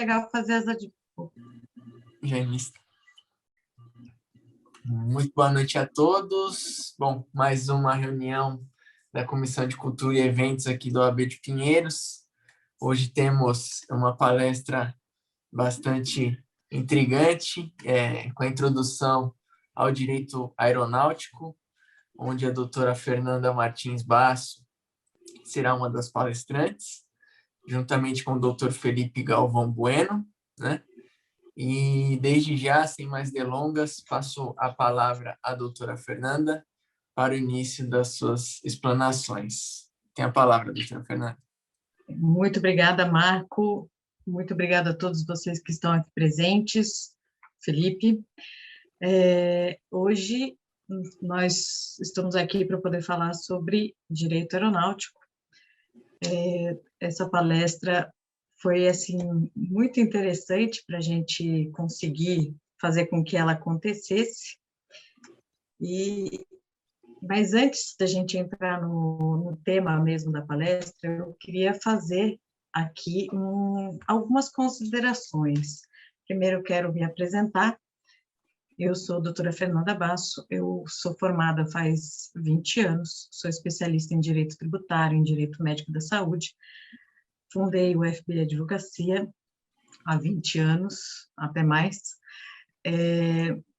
chegar a fazer as Jaime. Muito boa noite a todos. Bom, mais uma reunião da Comissão de Cultura e Eventos aqui do OAB de Pinheiros. Hoje temos uma palestra bastante intrigante, com a introdução ao direito aeronáutico, onde a doutora Fernanda Martins Basso será uma das palestrantes, juntamente com o doutor Felipe Galvão Bueno, né? E desde já, sem mais delongas, passo a palavra à doutora Fernanda para o início das suas explanações. Tem a palavra, doutora Fernanda. Muito obrigada, Marco. Muito obrigada a todos vocês que estão aqui presentes. Felipe. Hoje nós estamos aqui para poder falar sobre direito aeronáutico. Essa palestra foi assim muito interessante para a gente conseguir fazer com que ela acontecesse. Mas antes da gente entrar no tema mesmo da palestra, eu queria fazer aqui algumas considerações. Primeiro, eu quero me apresentar. Eu sou a doutora Fernanda Basso, eu sou formada faz 20 anos, sou especialista em Direito Tributário, em Direito Médico da Saúde. Fundei o FB Advocacia há 20 anos, até mais.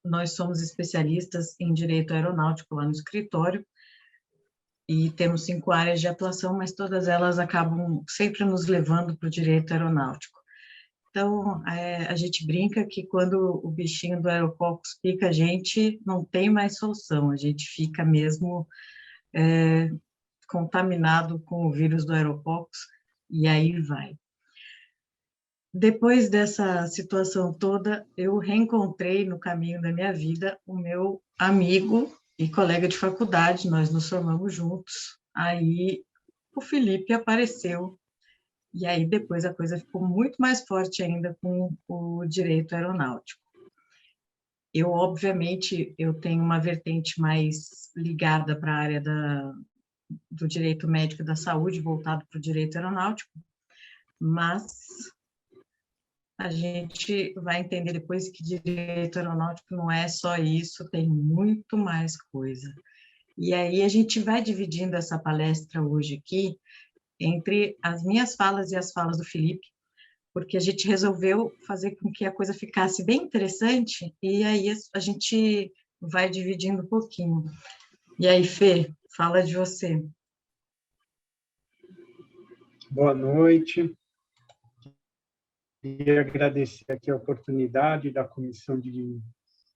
Nós somos especialistas em Direito Aeronáutico lá no escritório e temos 5 áreas de atuação, mas todas elas acabam sempre nos levando para o Direito Aeronáutico. Então, a gente brinca que quando o bichinho do Aerococcus pica a gente, não tem mais solução, a gente fica mesmo contaminado com o vírus do Aerococcus, e aí vai. Depois dessa situação toda, eu reencontrei no caminho da minha vida o meu amigo e colega de faculdade, nós nos formamos juntos, aí o Felipe apareceu, e aí depois a coisa ficou muito mais forte ainda com o direito aeronáutico. Eu, obviamente, eu tenho uma vertente mais ligada para a área do direito médico e da saúde, voltado para o direito aeronáutico, mas a gente vai entender depois que direito aeronáutico não é só isso, tem muito mais coisa. E aí a gente vai dividindo essa palestra hoje aqui entre as minhas falas e as falas do Felipe, porque a gente resolveu fazer com que a coisa ficasse bem interessante, e aí a gente vai dividindo um pouquinho. E aí, Fê, fala de você. Boa noite. Queria agradecer aqui a oportunidade da Comissão de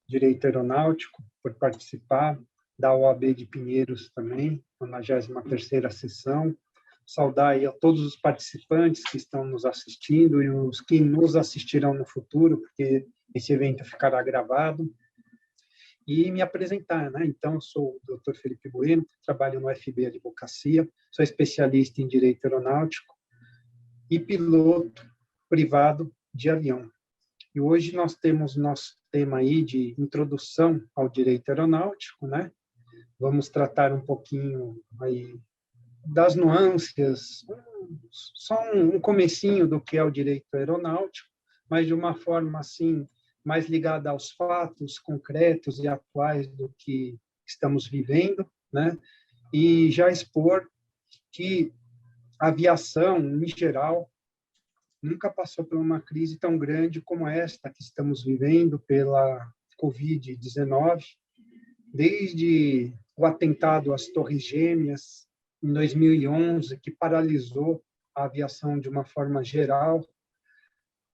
Direito Aeronáutico por participar, da OAB de Pinheiros também, a 93ª sessão. Saudar aí a todos os participantes que estão nos assistindo e os que nos assistirão no futuro, porque esse evento ficará gravado. E me apresentar, né? Então, eu sou o Dr. Felipe Bueno, trabalho no FB Advocacia, sou especialista em Direito Aeronáutico e piloto privado de avião. E hoje nós temos nosso tema aí de introdução ao direito aeronáutico, né? Vamos tratar um pouquinho aí das nuances, só um comecinho do que é o direito aeronáutico, mas de uma forma assim mais ligada aos fatos concretos e atuais do que estamos vivendo, né? E já expor que a aviação, em geral, nunca passou por uma crise tão grande como esta que estamos vivendo pela Covid-19, desde o atentado às Torres Gêmeas, em 2011, que paralisou a aviação de uma forma geral,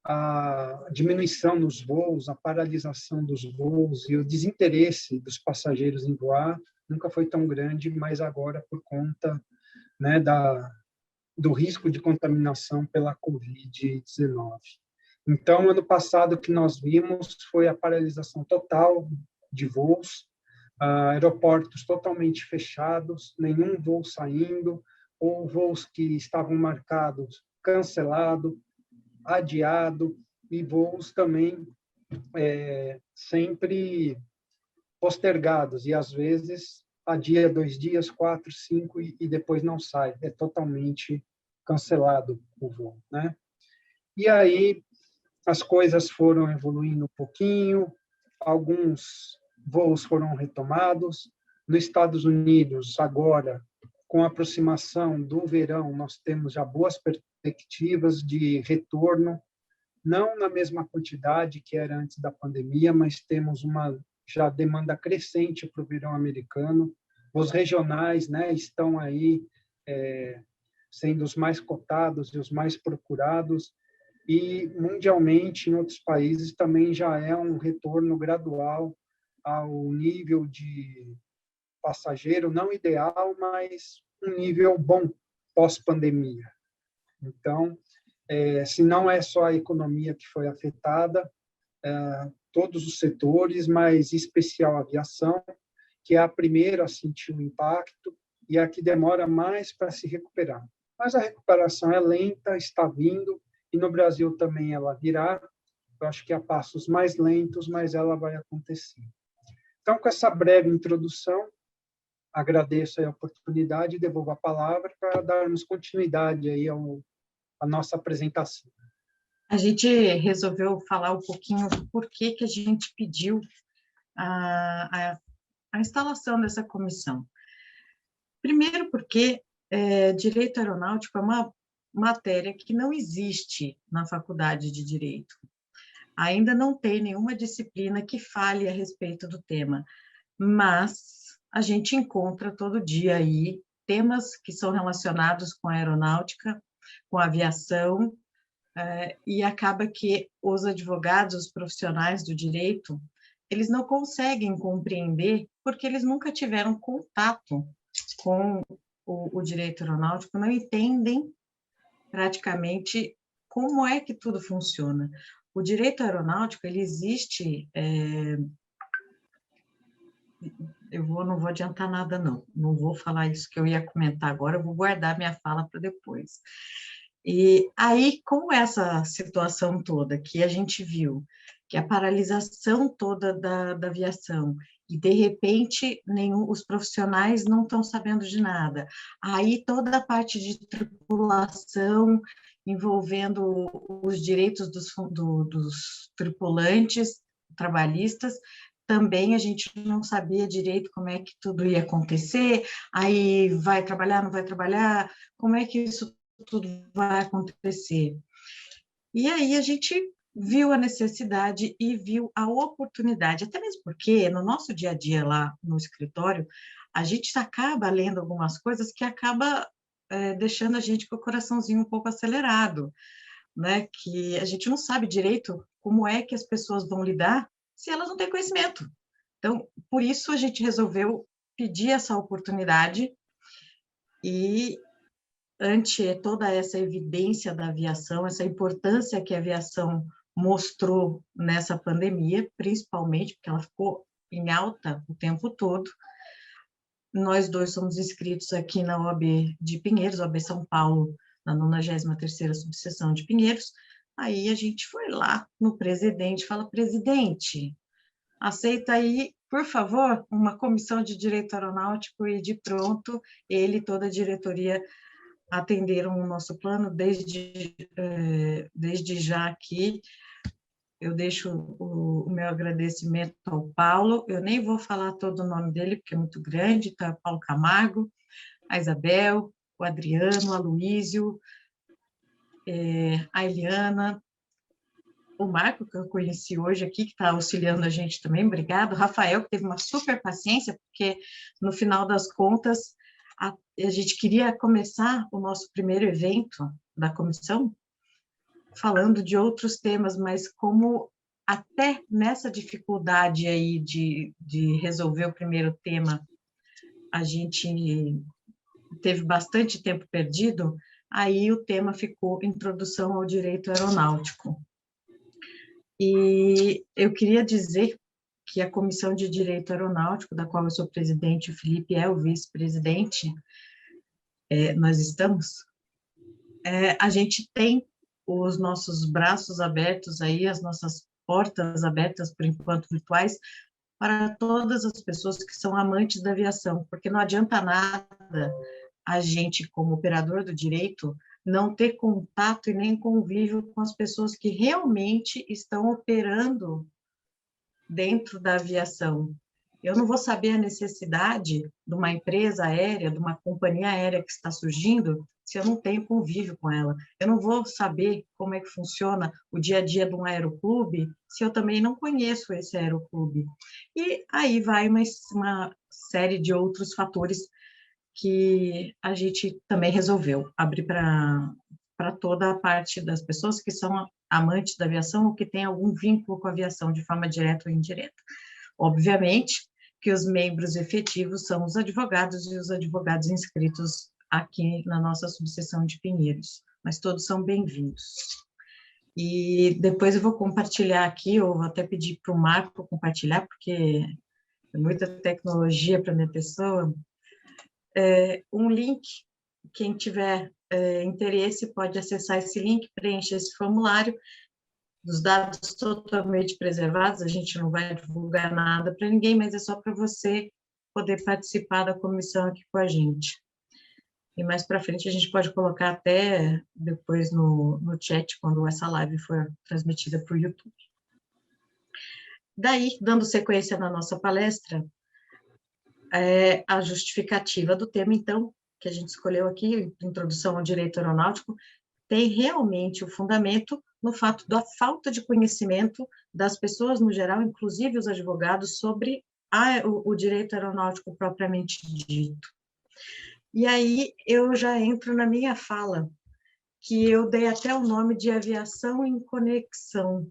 a diminuição nos voos, a paralisação dos voos e o desinteresse dos passageiros em voar nunca foi tão grande, mas agora, por conta, né, do risco de contaminação pela Covid-19. Então, ano passado, o que nós vimos foi a paralisação total de voos, aeroportos totalmente fechados, nenhum voo saindo, ou voos que estavam marcados, cancelado, adiado, e voos também sempre postergados, e às vezes adia 2 dias, 4, 5, e depois não sai, é totalmente cancelado o voo, né? E aí as coisas foram evoluindo um pouquinho, alguns voos foram retomados. Nos Estados Unidos, agora, com a aproximação do verão, nós temos já boas perspectivas de retorno, não na mesma quantidade que era antes da pandemia, mas temos uma já demanda crescente para o verão americano. Os regionais, né, estão aí sendo os mais cotados e os mais procurados, e mundialmente, em outros países, também já é um retorno gradual ao nível de passageiro, não ideal, mas um nível bom pós-pandemia. Então, se não é só a economia que foi afetada, todos os setores, mas em especial a aviação, que é a primeira a sentir o impacto e a que demora mais para se recuperar. Mas a recuperação é lenta, está vindo, e no Brasil também ela virá. Eu acho que a passos mais lentos, mas ela vai acontecer. Então, com essa breve introdução, agradeço a oportunidade e devolvo a palavra para darmos continuidade aí à nossa apresentação. A gente resolveu falar um pouquinho do porquê que a gente pediu a instalação dessa comissão. Primeiro porque Direito Aeronáutico é uma matéria que não existe na faculdade de Direito. Ainda não tem nenhuma disciplina que fale a respeito do tema, mas a gente encontra todo dia aí temas que são relacionados com a aeronáutica, com a aviação, e acaba que os advogados, os profissionais do direito, eles não conseguem compreender porque eles nunca tiveram contato com o direito aeronáutico, não entendem praticamente como é que tudo funciona. O direito aeronáutico, ele existe... não vou adiantar nada, não vou falar isso que eu ia comentar agora, eu vou guardar minha fala para depois. E aí, com essa situação toda que a gente viu, que a paralisação toda da aviação, e de repente os profissionais não estão sabendo de nada, aí toda a parte de tripulação envolvendo os direitos dos tripulantes trabalhistas, também a gente não sabia direito como é que tudo ia acontecer, aí vai trabalhar, não vai trabalhar, como é que isso tudo vai acontecer. E aí a gente viu a necessidade e viu a oportunidade, até mesmo porque no nosso dia a dia lá no escritório, a gente acaba lendo algumas coisas que acaba deixando a gente com o coraçãozinho um pouco acelerado, né? Que a gente não sabe direito como é que as pessoas vão lidar se elas não têm conhecimento. Então, por isso a gente resolveu pedir essa oportunidade e ante toda essa evidência da aviação, essa importância que a aviação mostrou nessa pandemia, principalmente porque ela ficou em alta o tempo todo. Nós dois somos inscritos aqui na OAB de Pinheiros, OAB São Paulo, na 93ª subseção de Pinheiros. Aí a gente foi lá no presidente, fala: presidente, aceita aí, por favor, uma comissão de direito aeronáutico, e de pronto ele e toda a diretoria atenderam o nosso plano desde já aqui. Eu deixo o meu agradecimento ao Paulo, eu nem vou falar todo o nome dele, porque é muito grande, tá? Paulo Camargo, a Isabel, o Adriano, o Aloísio, a Eliana, o Marco, que eu conheci hoje aqui, que está auxiliando a gente também, obrigado. O Rafael, que teve uma super paciência, porque no final das contas a gente queria começar o nosso primeiro evento da comissão falando de outros temas, mas como até nessa dificuldade aí de resolver o primeiro tema, a gente teve bastante tempo perdido, aí o tema ficou Introdução ao Direito Aeronáutico. E eu queria dizer que a Comissão de Direito Aeronáutico, da qual eu sou presidente, o Felipe é o vice-presidente, nós estamos, a gente tem os nossos braços abertos aí, as nossas portas abertas, por enquanto virtuais, para todas as pessoas que são amantes da aviação, porque não adianta nada a gente, como operador do direito, não ter contato e nem convívio com as pessoas que realmente estão operando dentro da aviação. Eu não vou saber a necessidade de uma empresa aérea, de uma companhia aérea que está surgindo, se eu não tenho convívio com ela. Eu não vou saber como é que funciona o dia a dia de um aeroclube, se eu também não conheço esse aeroclube. E aí vai uma série de outros fatores que a gente também resolveu abrir para toda a parte das pessoas que são amantes da aviação ou que têm algum vínculo com a aviação, de forma direta ou indireta. Obviamente que os membros efetivos são os advogados e os advogados inscritos aqui na nossa subseção de Pinheiros, mas todos são bem-vindos. E depois eu vou compartilhar aqui, ou vou até pedir para o Marco compartilhar, porque é muita tecnologia para minha pessoa, um link. Quem tiver interesse pode acessar esse link, preencher esse formulário, dos dados totalmente preservados, a gente não vai divulgar nada para ninguém, mas é só para você poder participar da comissão aqui com a gente. E mais para frente a gente pode colocar até depois no chat, quando essa live for transmitida para o YouTube. Daí, dando sequência na nossa palestra, a justificativa do tema, então, que a gente escolheu aqui, Introdução ao Direito Aeronáutico, tem realmente o fundamento no fato da falta de conhecimento das pessoas no geral, inclusive os advogados, sobre o direito aeronáutico propriamente dito. E aí eu já entro na minha fala, que eu dei até o nome de aviação em conexão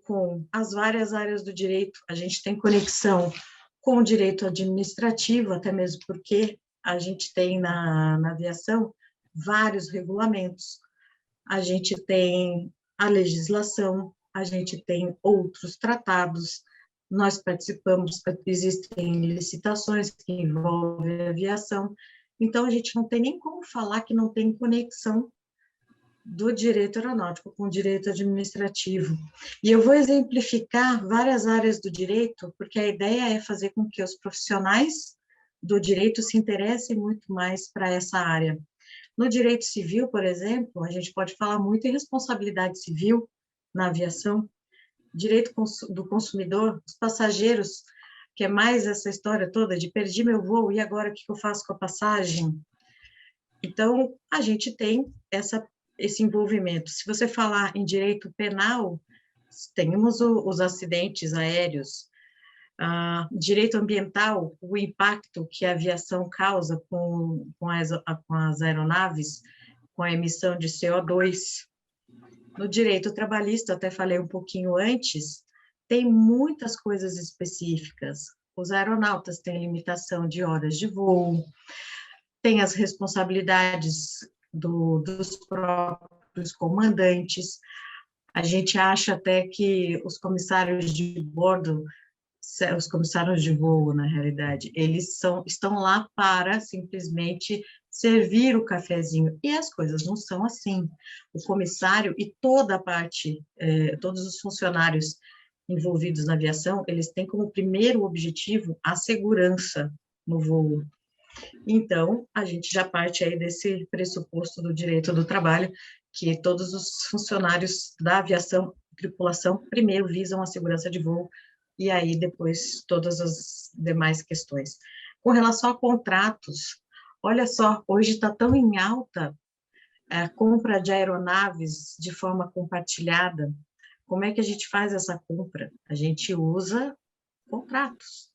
com as várias áreas do direito. A gente tem conexão com o direito administrativo, até mesmo porque a gente tem na aviação vários regulamentos. A gente tem a legislação, a gente tem outros tratados, nós participamos, existem licitações que envolvem a aviação, então a gente não tem nem como falar que não tem conexão do direito aeronáutico com o direito administrativo. E eu vou exemplificar várias áreas do direito, porque a ideia é fazer com que os profissionais do direito se interessem muito mais para essa área. No direito civil, por exemplo, a gente pode falar muito em responsabilidade civil na aviação, direito do consumidor, os passageiros, que é mais essa história toda de perdi meu voo, e agora o que eu faço com a passagem? Então, a gente tem esse envolvimento. Se você falar em direito penal, temos os acidentes aéreos, direito ambiental, o impacto que a aviação causa com as aeronaves, com a emissão de CO2. No direito trabalhista, até falei um pouquinho antes, tem muitas coisas específicas. Os aeronautas têm limitação de horas de voo, tem as responsabilidades dos próprios comandantes. A gente acha até que os comissários de bordo, os comissários de voo, na realidade, eles estão lá para simplesmente servir o cafezinho, e as coisas não são assim. O comissário e toda a parte, todos os funcionários envolvidos na aviação, eles têm como primeiro objetivo a segurança no voo. Então, a gente já parte aí desse pressuposto do direito do trabalho, que todos os funcionários da aviação, tripulação, primeiro visam a segurança de voo, e aí depois todas as demais questões. Com relação a contratos, olha só, hoje está tão em alta a compra de aeronaves de forma compartilhada. Como é que a gente faz essa compra? A gente usa contratos.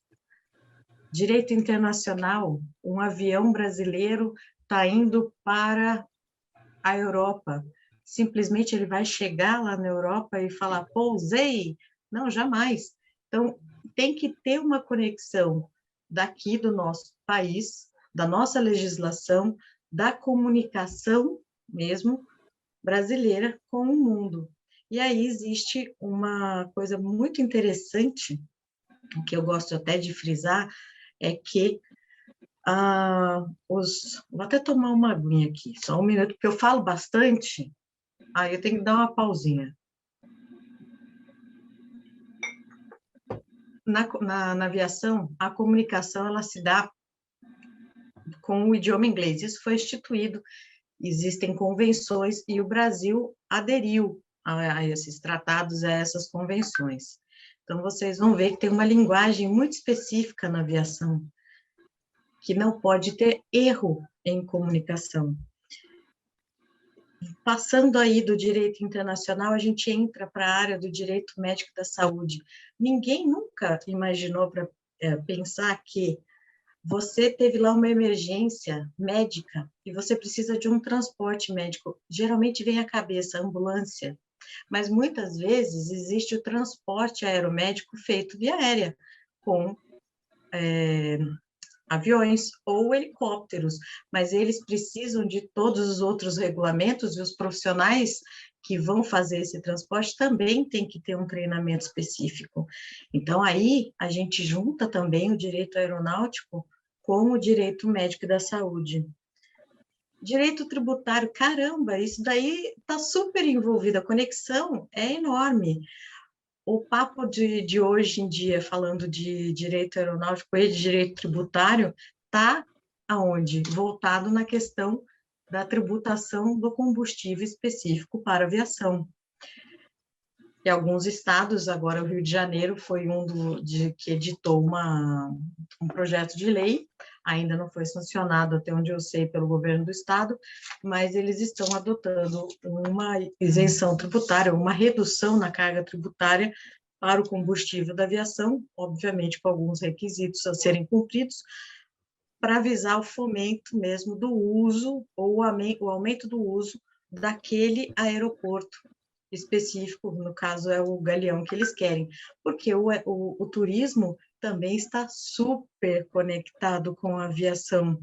Direito internacional, um avião brasileiro está indo para a Europa. Simplesmente ele vai chegar lá na Europa e falar, pousei? Não, jamais. Então, tem que ter uma conexão daqui do nosso país, da nossa legislação, da comunicação mesmo brasileira com o mundo. E aí existe uma coisa muito interessante, que eu gosto até de frisar, é que vou até tomar uma aguinha aqui, só um minuto, porque eu falo bastante, aí eu tenho que dar uma pausinha. Na aviação, a comunicação ela se dá com o idioma inglês, isso foi instituído existem convenções e o Brasil aderiu a esses tratados, a essas convenções. Então, vocês vão ver que tem uma linguagem muito específica na aviação, que não pode ter erro em comunicação. Passando aí do direito internacional, a gente entra para a área do direito médico da saúde. Ninguém nunca imaginou para pensar que você teve lá uma emergência médica e você precisa de um transporte médico. Geralmente vem à cabeça a ambulância, mas muitas vezes existe o transporte aeromédico feito via aérea, com aviões ou helicópteros, mas eles precisam de todos os outros regulamentos e os profissionais que vão fazer esse transporte também têm que ter um treinamento específico. Então, aí a gente junta também o direito aeronáutico com o direito médico e da saúde. Direito tributário, caramba, isso daí está super envolvido, a conexão é enorme. O papo de hoje em dia, falando de direito aeronáutico e de direito tributário, está aonde? Voltado na questão da tributação do combustível específico para aviação. E alguns estados, agora o Rio de Janeiro foi que editou um projeto de lei, ainda não foi sancionado, até onde eu sei, pelo governo do estado, mas eles estão adotando uma isenção tributária, uma redução na carga tributária para o combustível da aviação, obviamente com alguns requisitos a serem cumpridos, para visar o fomento mesmo do uso, ou o aumento do uso daquele aeroporto específico, no caso é o Galeão que eles querem, porque o turismo também está super conectado com a aviação.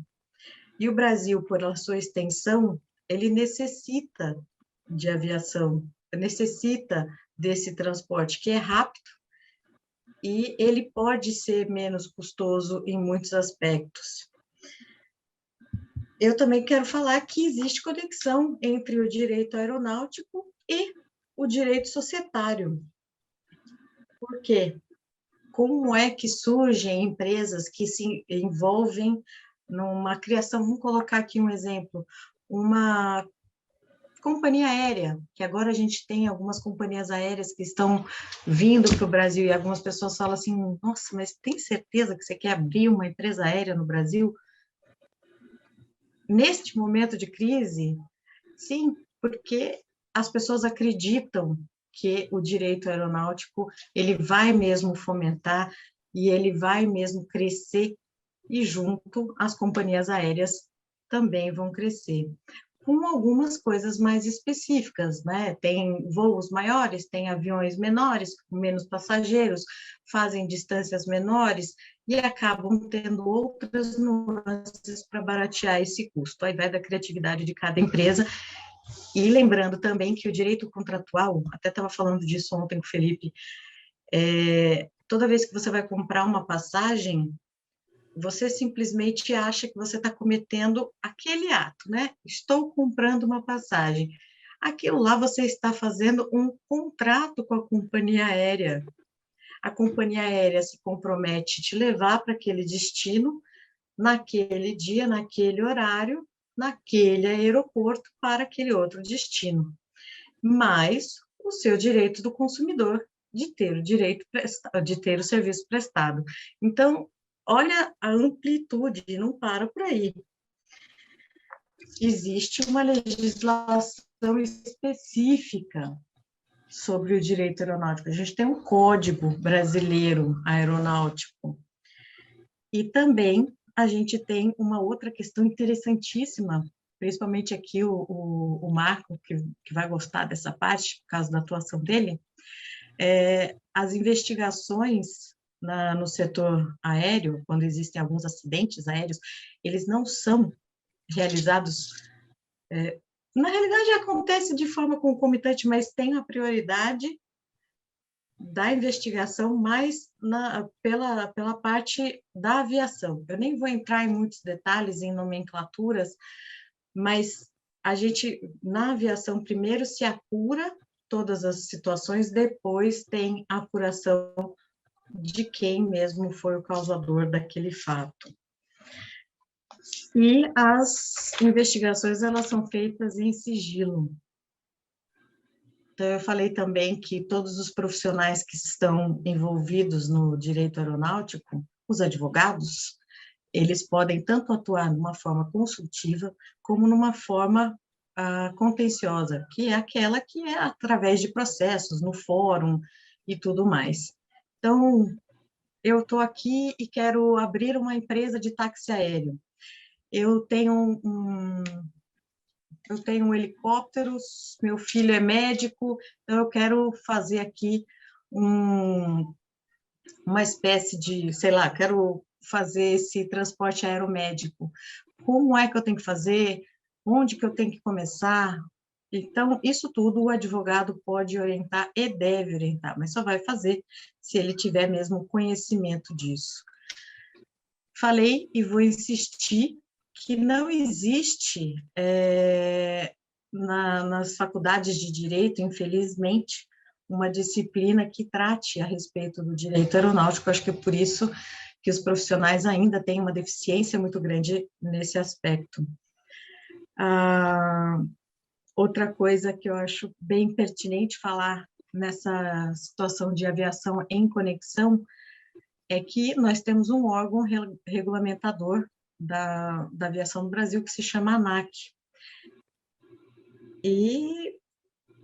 E o Brasil, por a sua extensão, ele necessita de aviação, necessita desse transporte que é rápido e ele pode ser menos custoso em muitos aspectos. Eu também quero falar que existe conexão entre o direito aeronáutico e o direito societário. Por quê? Como é que surgem empresas que se envolvem numa criação? Vamos colocar aqui um exemplo, uma companhia aérea, que agora a gente tem algumas companhias aéreas que estão vindo para o Brasil e algumas pessoas falam assim, nossa, mas tem certeza que você quer abrir uma empresa aérea no Brasil? Neste momento de crise? Sim, porque as pessoas acreditam que o direito aeronáutico ele vai mesmo fomentar e ele vai mesmo crescer e junto as companhias aéreas também vão crescer. Com algumas coisas mais específicas, né? Tem voos maiores, tem aviões menores, com menos passageiros, fazem distâncias menores e acabam tendo outras nuances para baratear esse custo. Aí vai da criatividade de cada empresa. E lembrando também que o direito contratual, até estava falando disso ontem com o Felipe, toda vez que você vai comprar uma passagem, você simplesmente acha que você está cometendo aquele ato, né? Estou comprando uma passagem. Aquilo lá você está fazendo um contrato com a companhia aérea. A companhia aérea se compromete a te levar para aquele destino, naquele dia, naquele horário, naquele aeroporto, para aquele outro destino. Mas o seu direito do consumidor de ter o direito de ter o serviço prestado. Então, olha a amplitude, não para por aí. Existe uma legislação específica sobre o direito aeronáutico. A gente tem um Código Brasileiro Aeronáutico. E também a gente tem uma outra questão interessantíssima, principalmente aqui o Marco, que vai gostar dessa parte, por causa da atuação dele, as investigações no setor aéreo, quando existem alguns acidentes aéreos, eles não são realizados, na realidade acontece de forma concomitante, mas tem a prioridade da investigação mais pela parte da aviação. Eu nem vou entrar em muitos detalhes, em nomenclaturas, mas a gente, na aviação, primeiro se apura todas as situações, depois tem a apuração de quem mesmo foi o causador daquele fato. E as investigações, elas são feitas em sigilo. Então, eu falei também que todos os profissionais que estão envolvidos no direito aeronáutico, os advogados, eles podem tanto atuar numa forma consultiva, como numa forma contenciosa, que é aquela que é através de processos, no fórum e tudo mais. Então, eu estou aqui e quero abrir uma empresa de táxi aéreo. Eu tenho helicópteros, meu filho é médico, então eu quero fazer aqui uma espécie de, sei lá, quero fazer esse transporte aeromédico. Como é que eu tenho que fazer? Onde que eu tenho que começar? Então, isso tudo o advogado pode orientar e deve orientar, mas só vai fazer se ele tiver mesmo conhecimento disso. Falei e vou insistir que não existe nas faculdades de direito, infelizmente, uma disciplina que trate a respeito do direito aeronáutico. Acho que é por isso que os profissionais ainda têm uma deficiência muito grande nesse aspecto. Outra coisa que eu acho bem pertinente falar nessa situação de aviação em conexão é que nós temos um órgão regulamentador da aviação no Brasil que se chama ANAC. E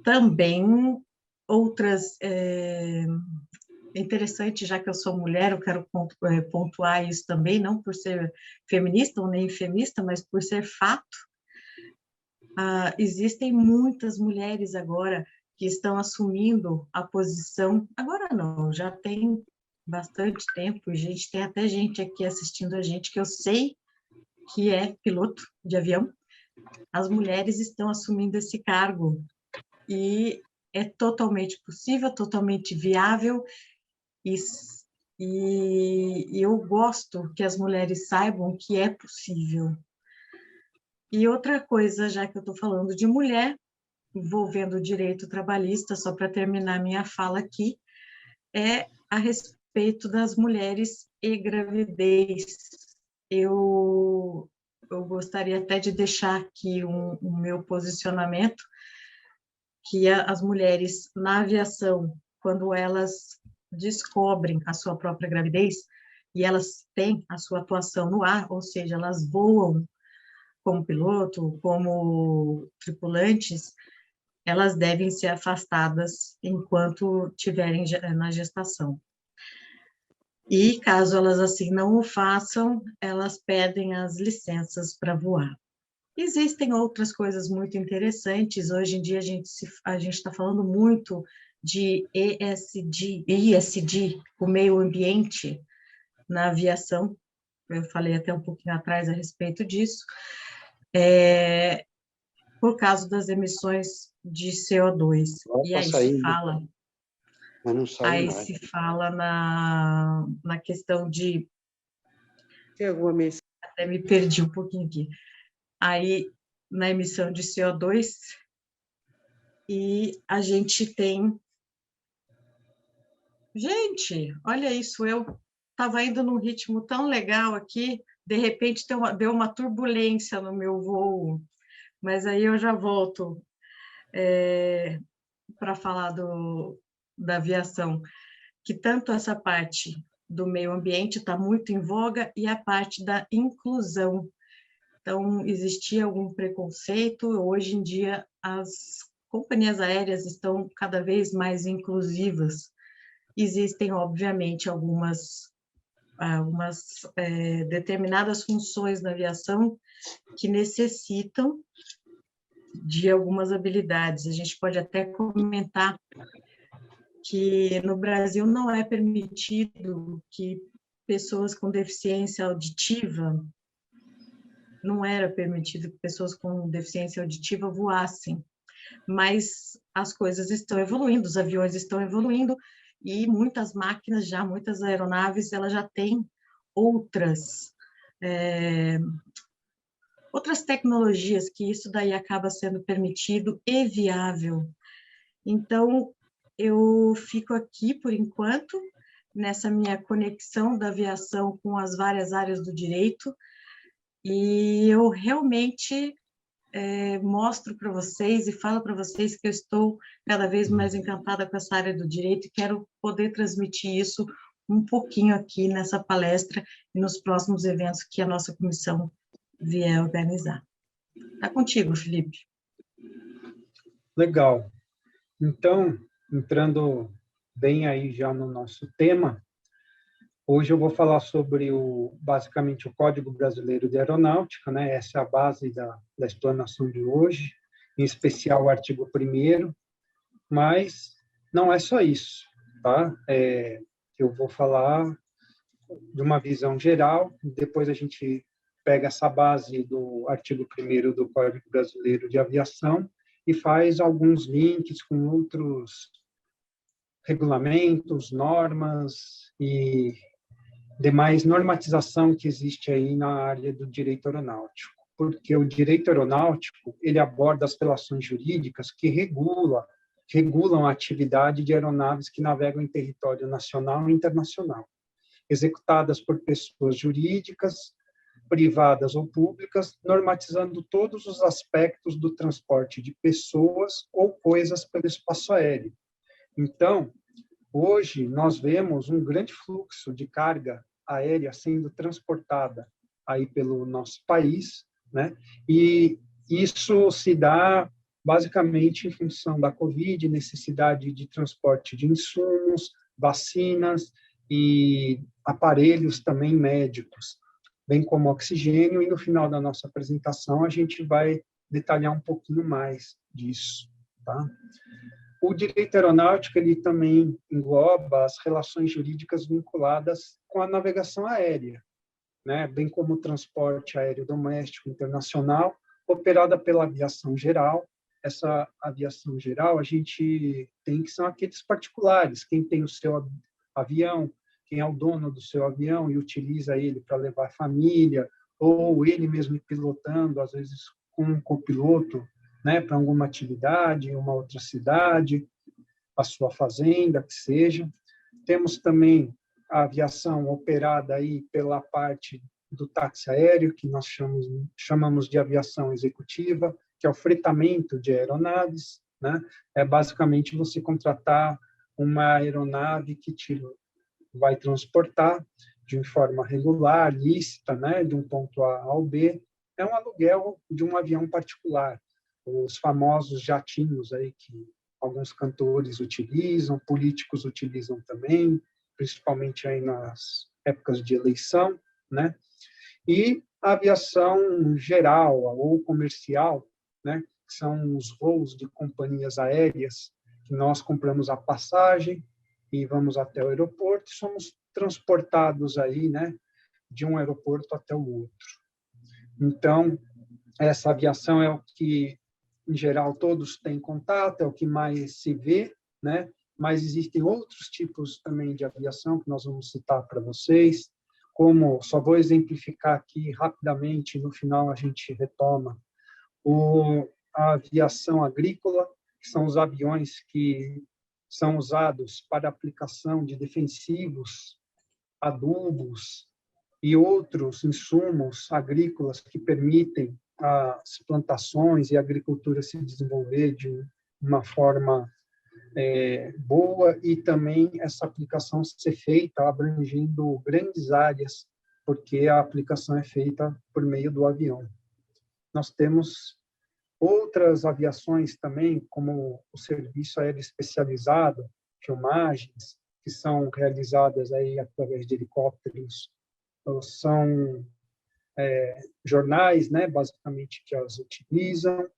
também outras... interessante, já que eu sou mulher, eu quero pontuar isso também, não por ser feminista ou nem femista, mas por ser fato. Existem muitas mulheres agora que estão assumindo a posição, agora não, já tem bastante tempo, tem até gente aqui assistindo a gente que eu sei que é piloto de avião. As mulheres estão assumindo esse cargo e é totalmente possível, totalmente viável, e eu gosto que as mulheres saibam que é possível. E outra coisa, já que eu estou falando de mulher, envolvendo o direito trabalhista, só para terminar minha fala aqui, é a respeito das mulheres e gravidez. Eu gostaria até de deixar aqui o meu posicionamento, que as mulheres na aviação, quando elas descobrem a sua própria gravidez, e elas têm a sua atuação no ar, ou seja, elas voam como piloto, como tripulantes, elas devem ser afastadas enquanto estiverem na gestação. E, caso elas assim não o façam, elas pedem as licenças para voar. Existem outras coisas muito interessantes. Hoje em dia, a gente está falando muito de ESG, o meio ambiente na aviação. Eu falei até um pouquinho atrás a respeito disso. Por causa das emissões de CO2. E aí se fala... Mas não sai mais. Aí se fala na questão de... Tem alguma menção? Até me perdi um pouquinho aqui. Aí, na emissão de CO2, e a gente tem... Gente, olha isso, eu estava indo num ritmo tão legal aqui, de repente deu uma turbulência no meu voo, mas aí eu já volto para falar da aviação, que tanto essa parte do meio ambiente está muito em voga e a parte da inclusão. Então, existia algum preconceito, hoje em dia as companhias aéreas estão cada vez mais inclusivas. Existem, obviamente, algumas determinadas funções na aviação que necessitam de algumas habilidades. A gente pode até comentar que no Brasil não é permitido que pessoas com deficiência auditiva, não era permitido que pessoas com deficiência auditiva voassem, mas as coisas estão evoluindo, os aviões estão evoluindo, e muitas máquinas já, muitas aeronaves, elas já têm outras tecnologias que isso daí acaba sendo permitido e viável. Então, eu fico aqui, por enquanto, nessa minha conexão da aviação com as várias áreas do direito, E eu realmente mostro para vocês e falo para vocês que eu estou cada vez mais encantada com essa área do direito e quero poder transmitir isso um pouquinho aqui nessa palestra e nos próximos eventos que a nossa comissão vier organizar. Está contigo, Felipe. Legal. Então, entrando bem aí já no nosso tema, hoje eu vou falar sobre basicamente o Código Brasileiro de Aeronáutica, né? Essa é a base da explanação de hoje, em especial o artigo 1º, mas não é só isso, tá? Eu vou falar de uma visão geral, depois a gente pega essa base do artigo 1º do Código Brasileiro de Aviação e faz alguns links com outros regulamentos, normas e demais normatização que existe aí na área do direito aeronáutico. Porque o direito aeronáutico, ele aborda as relações jurídicas que regulam a atividade de aeronaves que navegam em território nacional e internacional, executadas por pessoas jurídicas, privadas ou públicas, normatizando todos os aspectos do transporte de pessoas ou coisas pelo espaço aéreo. Então, hoje nós vemos um grande fluxo de carga aérea sendo transportada aí pelo nosso país, né? E isso se dá basicamente em função da Covid, necessidade de transporte de insumos, vacinas e aparelhos também médicos, bem como oxigênio, e no final da nossa apresentação a gente vai detalhar um pouquinho mais disso, tá? O direito aeronáutico, ele também engloba as relações jurídicas vinculadas com a navegação aérea, né? Bem como o transporte aéreo doméstico internacional, operada pela aviação geral. Essa aviação geral, a gente tem que são aqueles particulares, quem tem o seu avião, quem é o dono do seu avião e utiliza ele para levar a família, ou ele mesmo pilotando, às vezes com um copiloto, né, para alguma atividade em uma outra cidade, a sua fazenda, que seja. Temos também a aviação operada aí pela parte do táxi aéreo, que nós chamamos de aviação executiva, que é o fretamento de aeronaves, né? É basicamente você contratar uma aeronave que vai transportar de forma regular, lícita, né, de um ponto A ao B. É um aluguel de um avião particular. Os famosos jatinhos aí que alguns cantores utilizam, políticos utilizam também, principalmente aí nas épocas de eleição, né? E a aviação geral ou comercial, né? Que são os voos de companhias aéreas, que nós compramos a passagem e vamos até o aeroporto e somos transportados aí, né? De um aeroporto até o outro. Então, essa aviação é o que em geral todos têm contato, é o que mais se vê, né? Mas existem outros tipos também de aviação que nós vamos citar para vocês, como, só vou exemplificar aqui rapidamente, no final a gente retoma, a aviação agrícola, que são os aviões que são usados para aplicação de defensivos, adubos e outros insumos agrícolas que permitem as plantações e a agricultura se desenvolver de uma forma boa e também essa aplicação ser feita abrangendo grandes áreas, porque a aplicação é feita por meio do avião. Nós temos outras aviações também, como o serviço aéreo especializado, filmagens, que são realizadas aí através de helicópteros, são jornais, né, basicamente, que as utilizam.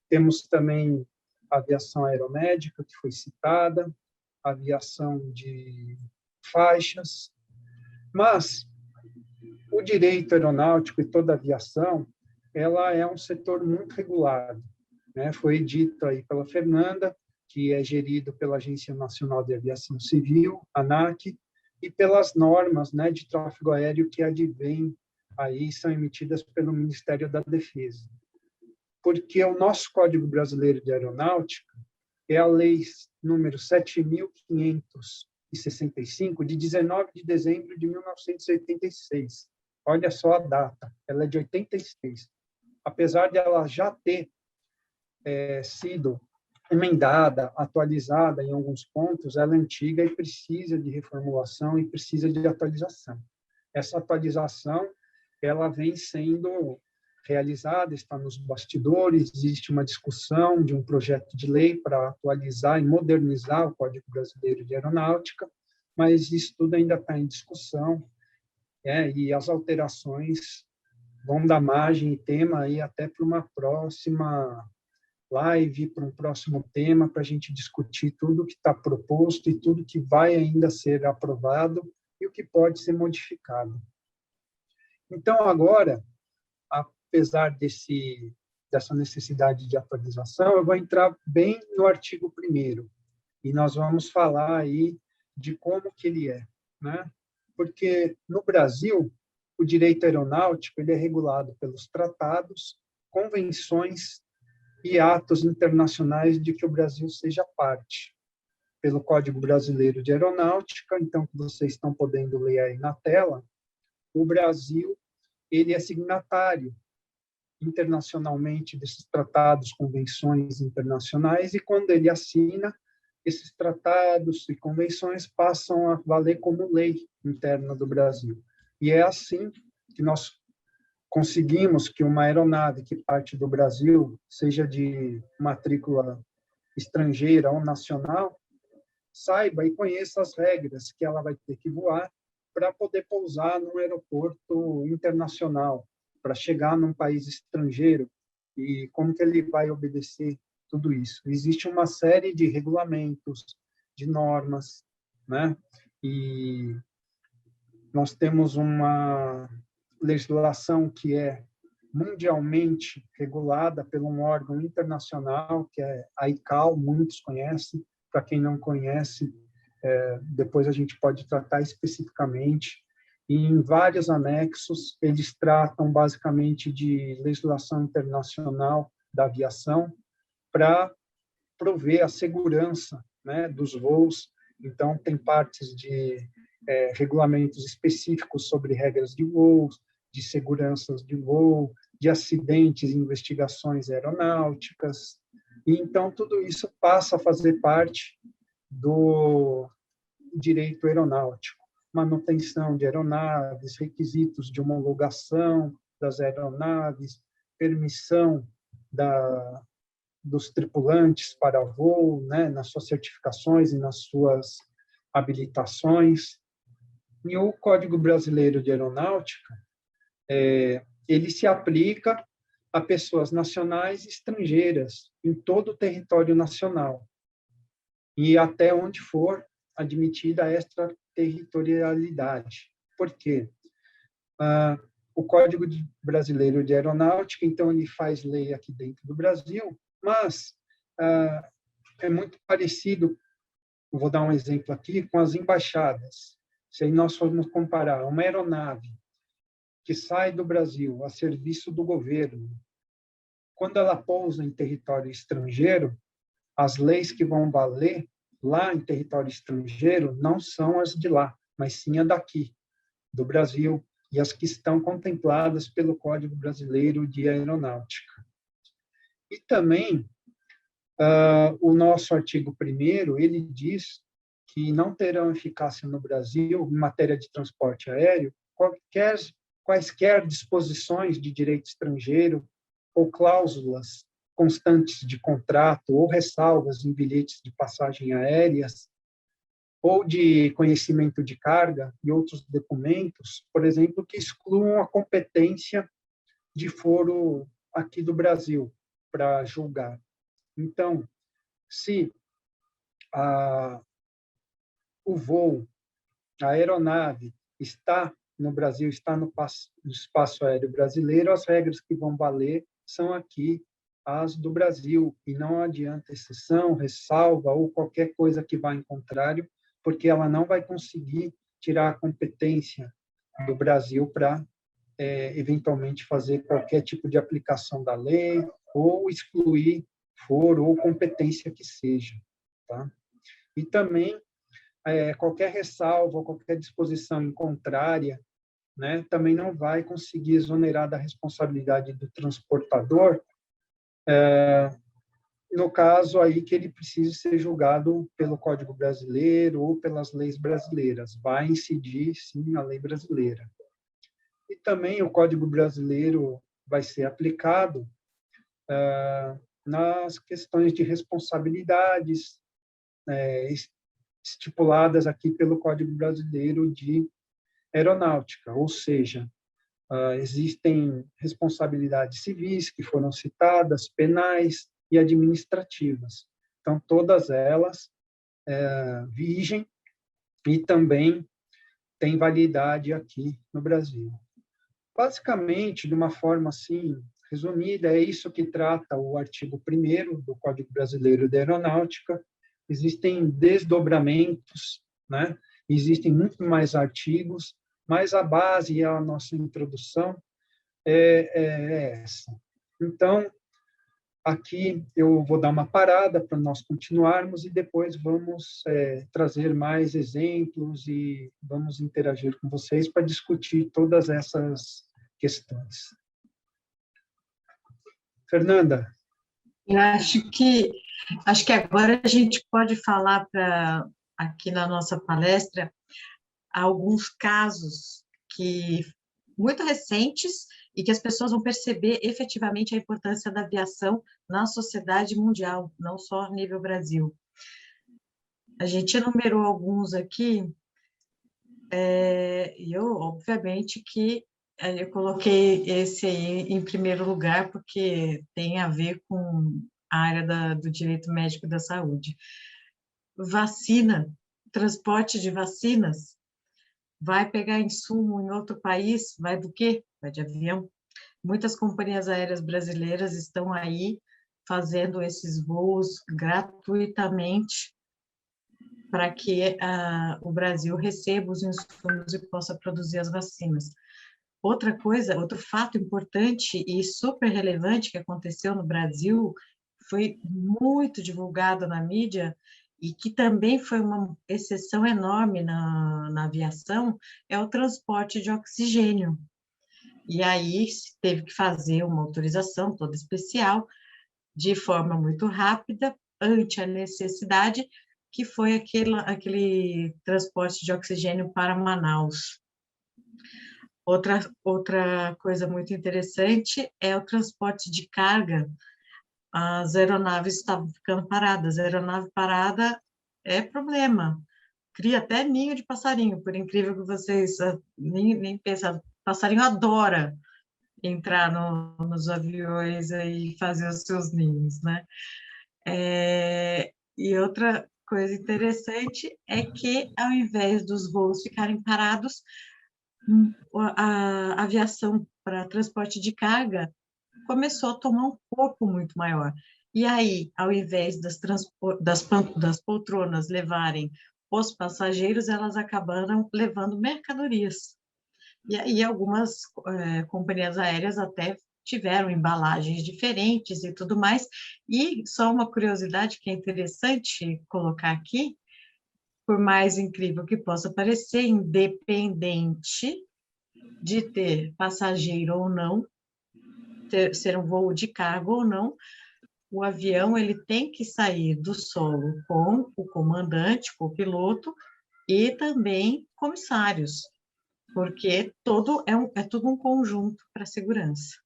Temos também a aviação aeromédica, que foi citada, a aviação de faixas. Mas o direito aeronáutico e toda a aviação, ela é um setor muito regulado, né? Foi dito aí pela Fernanda, que é gerido pela Agência Nacional de Aviação Civil, ANAC, e pelas normas, né, de tráfego aéreo que advêm aí, são emitidas pelo Ministério da Defesa. Porque o nosso Código Brasileiro de Aeronáutica é a lei número 7.565, de 19 de dezembro de 1986. olha só a data, ela é de 86. Apesar de ela já ter sido emendada, atualizada em alguns pontos, ela é antiga e precisa de reformulação e precisa de atualização. Essa atualização ela vem sendo realizada, está nos bastidores, existe uma discussão de um projeto de lei para atualizar e modernizar o Código Brasileiro de Aeronáutica, mas isso tudo ainda está em discussão, e as alterações vão dar margem e tema aí até para uma próxima live, para um próximo tema, para a gente discutir tudo que está proposto e tudo que vai ainda ser aprovado e o que pode ser modificado. Então, agora, apesar dessa necessidade de atualização, eu vou entrar bem no artigo 1º, e nós vamos falar aí de como que ele é, né? Porque, no Brasil, o direito aeronáutico ele é regulado pelos tratados, convenções e atos internacionais de que o Brasil seja parte. Pelo Código Brasileiro de Aeronáutica, então, que vocês estão podendo ler aí na tela, o Brasil ele é signatário internacionalmente desses tratados, convenções internacionais, e quando ele assina, esses tratados e convenções passam a valer como lei interna do Brasil. E é assim que nós conseguimos que uma aeronave que parte do Brasil, seja de matrícula estrangeira ou nacional, saiba e conheça as regras que ela vai ter que voar para poder pousar num aeroporto internacional, para chegar num país estrangeiro, e como que ele vai obedecer tudo isso. Existe uma série de regulamentos, de normas, né? E nós temos uma legislação que é mundialmente regulada por um órgão internacional, que é a ICAO, muitos conhecem. Para quem não conhece, depois a gente pode tratar especificamente. E em vários anexos, eles tratam basicamente de legislação internacional da aviação para prover a segurança, né, dos voos. Então, tem partes de regulamentos específicos sobre regras de voo, de seguranças de voo, de acidentes e investigações aeronáuticas. E, então, tudo isso passa a fazer parte do direito aeronáutico. Manutenção de aeronaves, requisitos de homologação das aeronaves, permissão dos tripulantes para voo, né, nas suas certificações e nas suas habilitações. E o Código Brasileiro de Aeronáutica, ele se aplica a pessoas nacionais e estrangeiras em todo o território nacional e até onde for admitida a extraterritorialidade. Por quê? O Código Brasileiro de Aeronáutica, então, ele faz lei aqui dentro do Brasil, mas é muito parecido, vou dar um exemplo aqui, com as embaixadas. Se nós formos comparar uma aeronave que sai do Brasil a serviço do governo, quando ela pousa em território estrangeiro, as leis que vão valer lá em território estrangeiro não são as de lá, mas sim a daqui, do Brasil, e as que estão contempladas pelo Código Brasileiro de Aeronáutica. E também, o nosso artigo 1º, ele diz que não terão eficácia no Brasil, em matéria de transporte aéreo, quaisquer disposições de direito estrangeiro ou cláusulas constantes de contrato ou ressalvas em bilhetes de passagem aéreas ou de conhecimento de carga e outros documentos, por exemplo, que excluam a competência de foro aqui do Brasil para julgar. Então, se o voo, a aeronave está no Brasil, está no espaço aéreo brasileiro, as regras que vão valer são aqui as do Brasil, e não adianta exceção, ressalva ou qualquer coisa que vá em contrário, porque ela não vai conseguir tirar a competência do Brasil para, eventualmente, fazer qualquer tipo de aplicação da lei ou excluir foro ou competência que seja. Tá? E também, qualquer ressalva ou qualquer disposição em contrária né, também não vai conseguir exonerar da responsabilidade do transportador, no caso aí que ele precise ser julgado pelo Código Brasileiro ou pelas leis brasileiras. Vai incidir, sim, a lei brasileira. E também o Código Brasileiro vai ser aplicado nas questões de responsabilidades estipuladas aqui pelo Código Brasileiro de Aeronáutica, ou seja, existem responsabilidades civis que foram citadas, penais e administrativas. Então, todas elas vigem e também têm validade aqui no Brasil. Basicamente, de uma forma assim resumida, é isso que trata o artigo 1º do Código Brasileiro de Aeronáutica. Existem desdobramentos, né? Existem muito mais artigos, mas a base e a nossa introdução é essa. Então, aqui eu vou dar uma parada para nós continuarmos e depois vamos trazer mais exemplos e vamos interagir com vocês para discutir todas essas questões. Fernanda? Eu acho que agora a gente pode falar aqui na nossa palestra alguns casos muito recentes e que as pessoas vão perceber efetivamente a importância da aviação na sociedade mundial, não só a nível Brasil. A gente enumerou alguns aqui, e obviamente, que eu coloquei esse aí em primeiro lugar, porque tem a ver com a área do direito médico da saúde. Vacina, transporte de vacinas, vai pegar insumo em outro país, vai do quê? Vai de avião. Muitas companhias aéreas brasileiras estão aí fazendo esses voos gratuitamente para que o Brasil receba os insumos e possa produzir as vacinas. Outra coisa, outro fato importante e super relevante que aconteceu no Brasil, foi muito divulgado na mídia e que também foi uma exceção enorme na aviação, é o transporte de oxigênio. E aí teve que fazer uma autorização toda especial, de forma muito rápida, ante a necessidade, que foi aquele transporte de oxigênio para Manaus. Outra coisa muito interessante é o transporte de carga. As aeronaves estavam ficando paradas. A aeronave parada é problema. Cria até ninho de passarinho, por incrível que vocês nem pensam. Passarinho adora entrar nos aviões e fazer os seus ninhos, né? E outra coisa interessante é que, ao invés dos voos ficarem parados, a aviação para transporte de carga começou a tomar um corpo muito maior. E aí, ao invés das poltronas levarem os passageiros, elas acabaram levando mercadorias. E aí, algumas companhias aéreas até tiveram embalagens diferentes e tudo mais. E só uma curiosidade que é interessante colocar aqui, por mais incrível que possa parecer, independente de ter passageiro ou não, ser um voo de carga ou não, o avião ele tem que sair do solo com o comandante, com o piloto e também comissários, porque é tudo um conjunto para a segurança.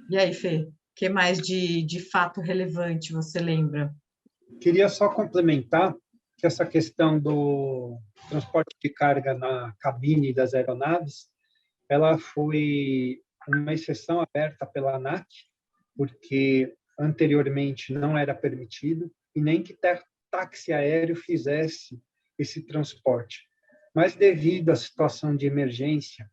E aí, Fê, o que mais de fato relevante você lembra? Queria só complementar que essa questão do transporte de carga na cabine das aeronaves, ela foi uma exceção aberta pela ANAC, porque anteriormente não era permitido, e nem que táxi aéreo fizesse esse transporte. Mas devido à situação de emergência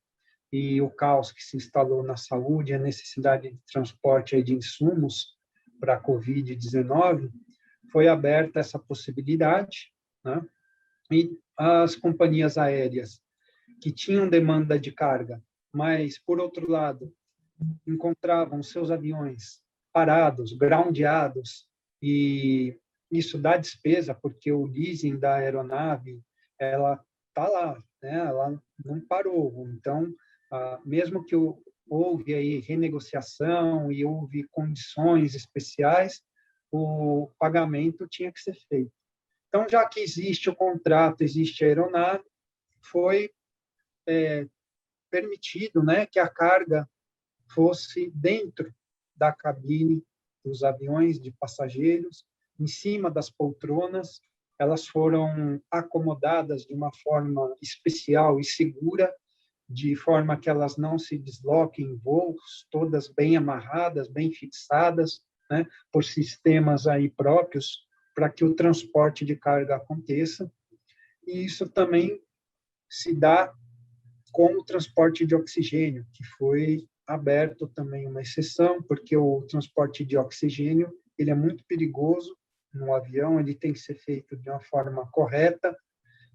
e o caos que se instalou na saúde, a necessidade de transporte de insumos para a Covid-19, foi aberta essa possibilidade, né? E as companhias aéreas que tinham demanda de carga, mas, por outro lado, encontravam seus aviões parados, groundeados, e isso dá despesa, porque o leasing da aeronave, ela está lá, né? Ela não parou. Então, mesmo que houve aí renegociação e houve condições especiais, o pagamento tinha que ser feito. Então, já que existe o contrato, existe a aeronave, foi permitido, né, que a carga fosse dentro da cabine dos aviões de passageiros, em cima das poltronas. Elas foram acomodadas de uma forma especial e segura, de forma que elas não se desloquem em voos, todas bem amarradas, bem fixadas, né, por sistemas aí próprios para que o transporte de carga aconteça. E isso também se dá com o transporte de oxigênio, que foi aberto também uma exceção, porque o transporte de oxigênio ele é muito perigoso no avião, ele tem que ser feito de uma forma correta,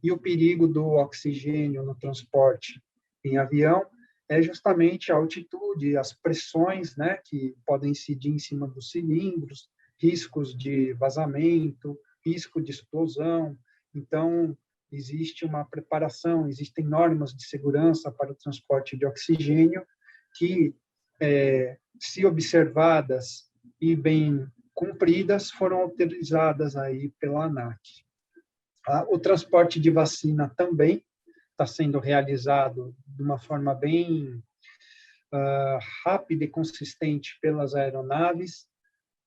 e o perigo do oxigênio no transporte em avião é justamente a altitude, as pressões, né, que podem incidir em cima dos cilindros, riscos de vazamento, risco de explosão. Então, existe uma preparação, existem normas de segurança para o transporte de oxigênio que, se observadas e bem cumpridas, foram autorizadas aí pela ANAC. O transporte de vacina também está sendo realizado de uma forma bem rápida e consistente pelas aeronaves.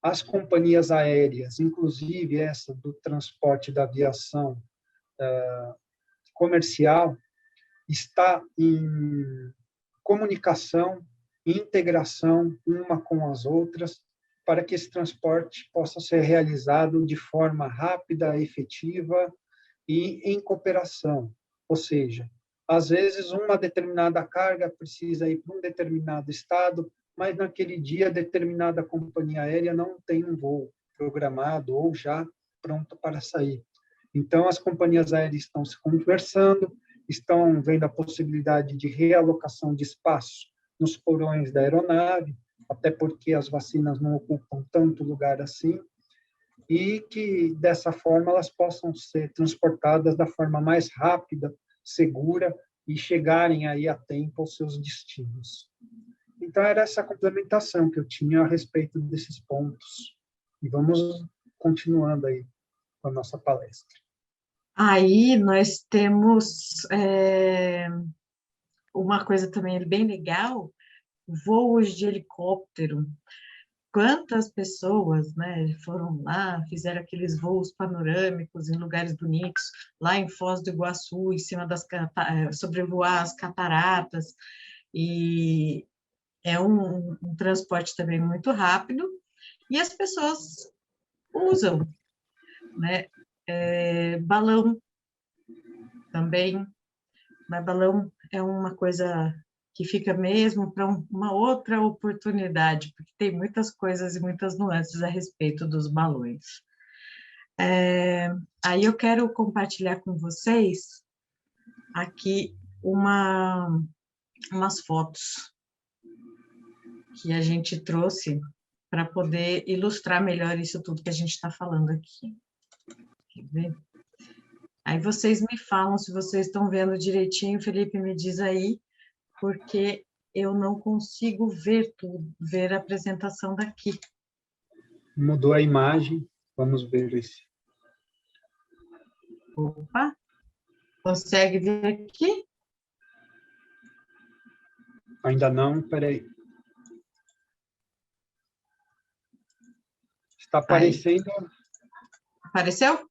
As companhias aéreas, inclusive essa do transporte da aviação comercial, está em comunicação e integração uma com as outras para que esse transporte possa ser realizado de forma rápida, efetiva e em cooperação. Ou seja, às vezes uma determinada carga precisa ir para um determinado estado, mas naquele dia determinada companhia aérea não tem um voo programado ou já pronto para sair. Então, as companhias aéreas estão se conversando, estão vendo a possibilidade de realocação de espaço nos porões da aeronave, até porque as vacinas não ocupam tanto lugar assim, e que, dessa forma, elas possam ser transportadas da forma mais rápida, segura, e chegarem aí a tempo aos seus destinos. Então, era essa complementação que eu tinha a respeito desses pontos. E vamos continuando aí com a nossa palestra. Aí nós temos uma coisa também bem legal, voos de helicóptero. Quantas pessoas, né, foram lá, fizeram aqueles voos panorâmicos em lugares bonitos, lá em Foz do Iguaçu, em cima sobrevoar as cataratas, e é um transporte também muito rápido, e as pessoas usam, né? Balão também, mas balão é uma coisa que fica mesmo para uma outra oportunidade, porque tem muitas coisas e muitas nuances a respeito dos balões. Aí eu quero compartilhar com vocês aqui umas fotos que a gente trouxe para poder ilustrar melhor isso tudo que a gente está falando aqui. Quer ver? Aí vocês me falam se vocês estão vendo direitinho, Felipe, me diz aí, porque eu não consigo ver tudo, ver a apresentação daqui. Mudou a imagem, vamos ver esse. Opa, consegue ver aqui? Ainda não, peraí. Está aparecendo. Aí. Apareceu?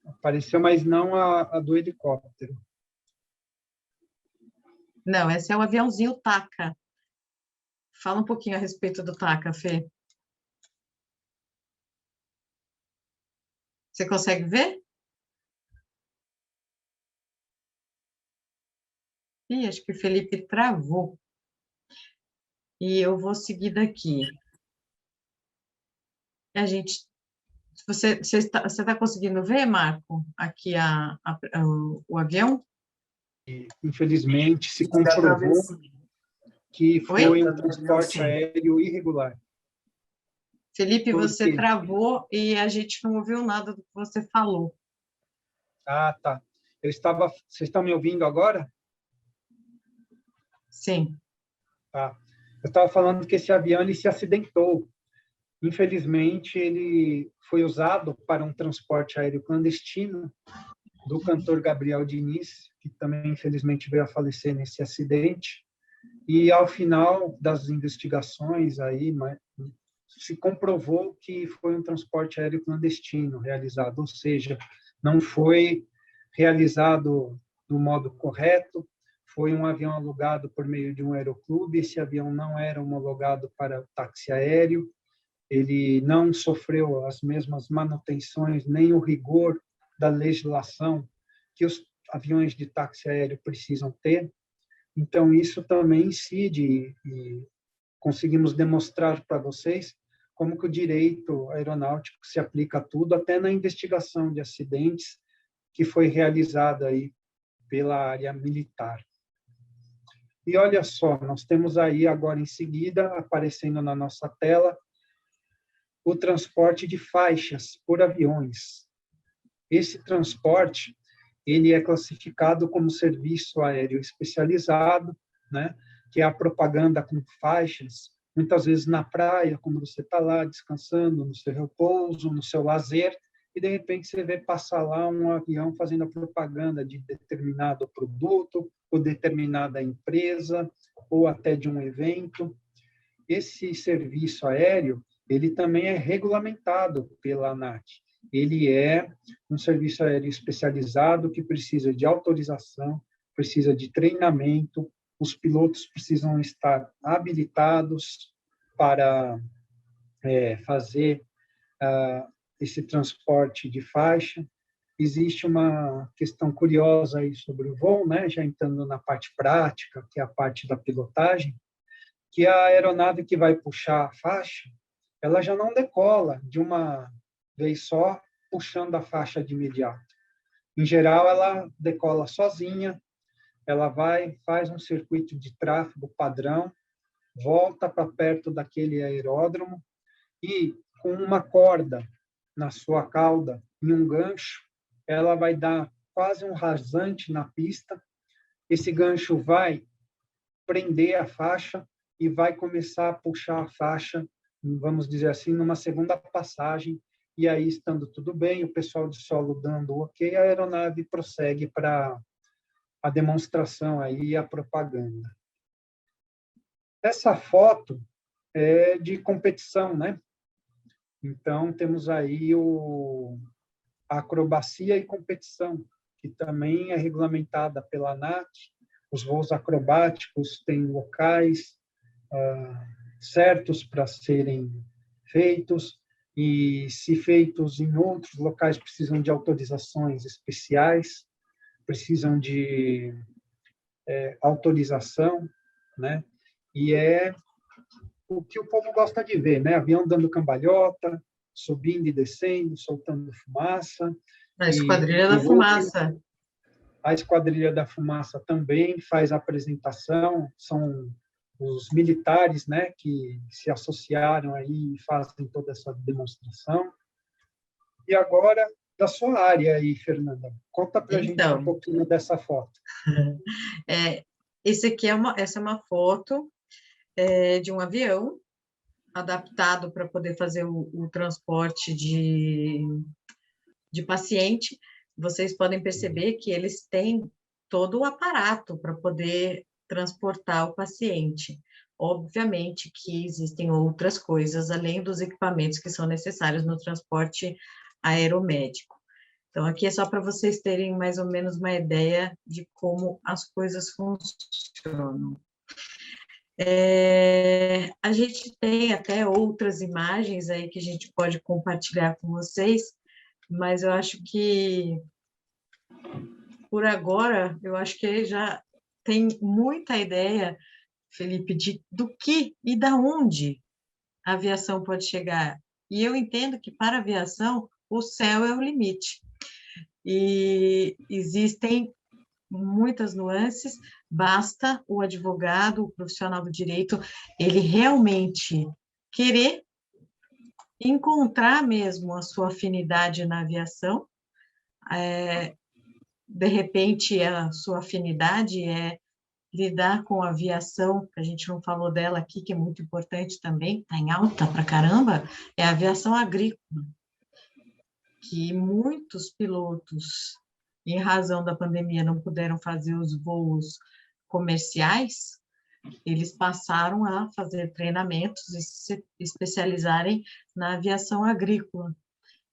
Apareceu, mas não a do helicóptero. Não, esse é o aviãozinho TACA. Fala um pouquinho a respeito do TACA, Fê. Você consegue ver? Ih, acho que o Felipe travou. E eu vou seguir daqui. A gente... Você está conseguindo ver, Marco, aqui o avião? Infelizmente, se comprovou que foi um transporte aéreo irregular. Felipe, você travou e a gente não ouviu nada do que você falou. Ah, tá. Vocês estão me ouvindo agora? Sim. Tá. Eu estava falando que esse avião ele se acidentou. Infelizmente, ele foi usado para um transporte aéreo clandestino do cantor Gabriel Diniz, que também, infelizmente, veio a falecer nesse acidente. E, ao final das investigações, aí, se comprovou que foi um transporte aéreo clandestino realizado, ou seja, não foi realizado do modo correto, foi um avião alugado por meio de um aeroclube, esse avião não era homologado para táxi aéreo, ele não sofreu as mesmas manutenções, nem o rigor da legislação que os aviões de táxi aéreo precisam ter. Então, isso também incide e conseguimos demonstrar para vocês como que o direito aeronáutico se aplica a tudo, até na investigação de acidentes que foi realizada aí pela área militar. E olha só, nós temos aí agora em seguida, aparecendo na nossa tela, o transporte de faixas por aviões. Esse transporte, ele é classificado como serviço aéreo especializado, né? Que é a propaganda com faixas, muitas vezes na praia, quando você está lá descansando, no seu repouso, no seu lazer, e de repente você vê passar lá um avião fazendo a propaganda de determinado produto, ou determinada empresa, ou até de um evento. Esse serviço aéreo, ele também é regulamentado pela ANAC. Ele é um serviço aéreo especializado que precisa de autorização, precisa de treinamento, os pilotos precisam estar habilitados para fazer esse transporte de faixa. Existe uma questão curiosa aí sobre o voo, né? Já entrando na parte prática, que é a parte da pilotagem, que a aeronave que vai puxar a faixa, ela já não decola de uma vez só, puxando a faixa de imediato. Em geral, ela decola sozinha, ela vai, faz um circuito de tráfego padrão, volta para perto daquele aeródromo e, com uma corda na sua cauda, em um gancho, ela vai dar quase um rasante na pista. Esse gancho vai prender a faixa e vai começar a puxar a faixa, vamos dizer assim, numa segunda passagem. E aí, estando tudo bem, o pessoal de solo dando ok, a aeronave prossegue para a demonstração aí, a propaganda. Essa foto é de competição, né? Então, temos aí a acrobacia e competição, que também é regulamentada pela ANAC. Os voos acrobáticos têm locais certos para serem feitos, e se feitos em outros locais precisam de autorizações especiais, precisam de autorização, né? E é o que o povo gosta de ver, né? Avião dando cambalhota, subindo e descendo, soltando fumaça. A Esquadrilha da Fumaça. A Esquadrilha da Fumaça também faz a apresentação, são os militares, né, que se associaram aí e fazem toda essa demonstração. E agora, da sua área aí, Fernanda, conta para a gente um pouquinho dessa foto. Essa é uma foto de um avião adaptado para poder fazer o transporte de paciente. Vocês podem perceber que eles têm todo o aparato para poder transportar o paciente. Obviamente que existem outras coisas, além dos equipamentos que são necessários no transporte aeromédico. Então, aqui é só para vocês terem mais ou menos uma ideia de como as coisas funcionam. A gente tem até outras imagens aí que a gente pode compartilhar com vocês, mas eu acho que, por agora, eu acho que já tem muita ideia, Felipe, do que e da onde a aviação pode chegar. E eu entendo que, para a aviação, o céu é o limite. E existem muitas nuances, basta o advogado, o profissional do direito, ele realmente querer encontrar mesmo a sua afinidade na aviação, de repente, a sua afinidade é lidar com a aviação, que a gente não falou dela aqui, que é muito importante também, está em alta pra caramba, é a aviação agrícola, que muitos pilotos, em razão da pandemia, não puderam fazer os voos comerciais, eles passaram a fazer treinamentos e se especializarem na aviação agrícola,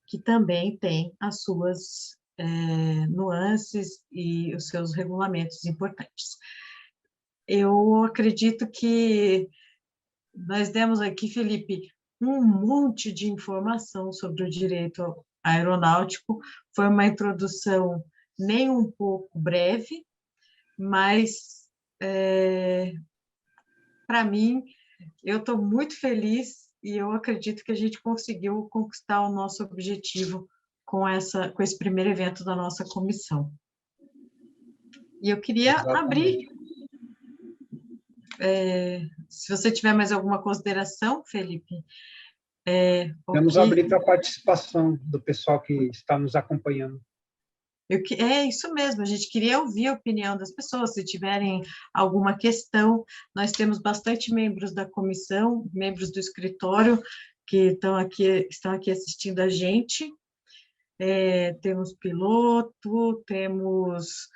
que também tem as suas nuances e os seus regulamentos importantes. Eu acredito que nós demos aqui, Felipe, um monte de informação sobre o direito aeronáutico. Foi uma introdução nem um pouco breve, mas, para mim, eu estou muito feliz e eu acredito que a gente conseguiu conquistar o nosso objetivo com esse primeiro evento da nossa comissão. E eu queria abrir... se você tiver mais alguma consideração, Felipe. Vamos abrir para a participação do pessoal que está nos acompanhando. É isso mesmo, a gente queria ouvir a opinião das pessoas, se tiverem alguma questão. Nós temos bastante membros da comissão, membros do escritório, que estão aqui assistindo a gente. Temos piloto, temos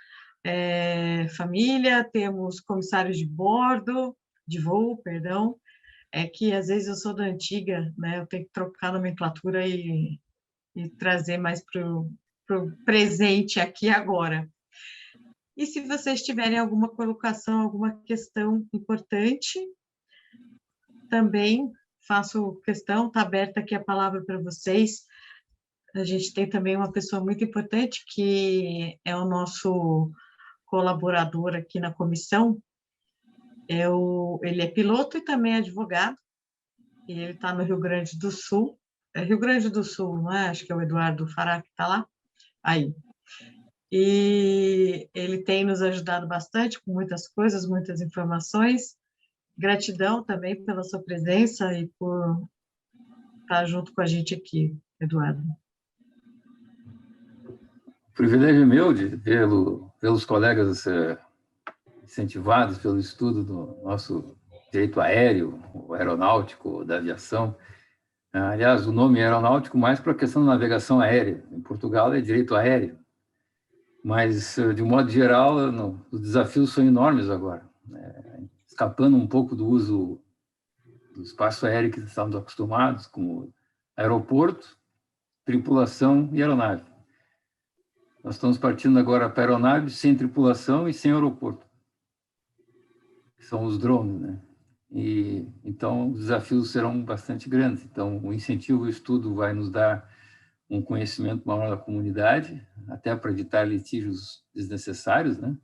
família, temos comissários de bordo, de voo, perdão. É que às vezes eu sou da antiga, né? Eu tenho que trocar a nomenclatura e trazer mais para o presente aqui agora. E se vocês tiverem alguma colocação, alguma questão importante, também faço questão, está aberta aqui a palavra para vocês. A gente tem também uma pessoa muito importante, que é o nosso colaborador aqui na comissão. Ele é piloto e também advogado, e ele está no Rio Grande do Sul. É Rio Grande do Sul, não é? Acho que é o Eduardo Fará que está lá. Aí. E ele tem nos ajudado bastante com muitas coisas, muitas informações. Gratidão também pela sua presença e por estar junto com a gente aqui, Eduardo. O privilégio é meu de pelos colegas incentivados pelo estudo do nosso direito aéreo, o aeronáutico, da aviação. Aliás, o nome é aeronáutico mais para a questão da navegação aérea. Em Portugal é direito aéreo. Mas, de um modo geral, os desafios são enormes agora. Escapando um pouco do uso do espaço aéreo que estamos acostumados, como aeroporto, tripulação e aeronave. Nós estamos partindo agora para aeronaves sem tripulação e sem aeroporto. São os drones, né? E, então, os desafios serão bastante grandes. Então, o incentivo ao estudo vai nos dar um conhecimento maior da comunidade, até para evitar litígios desnecessários, né?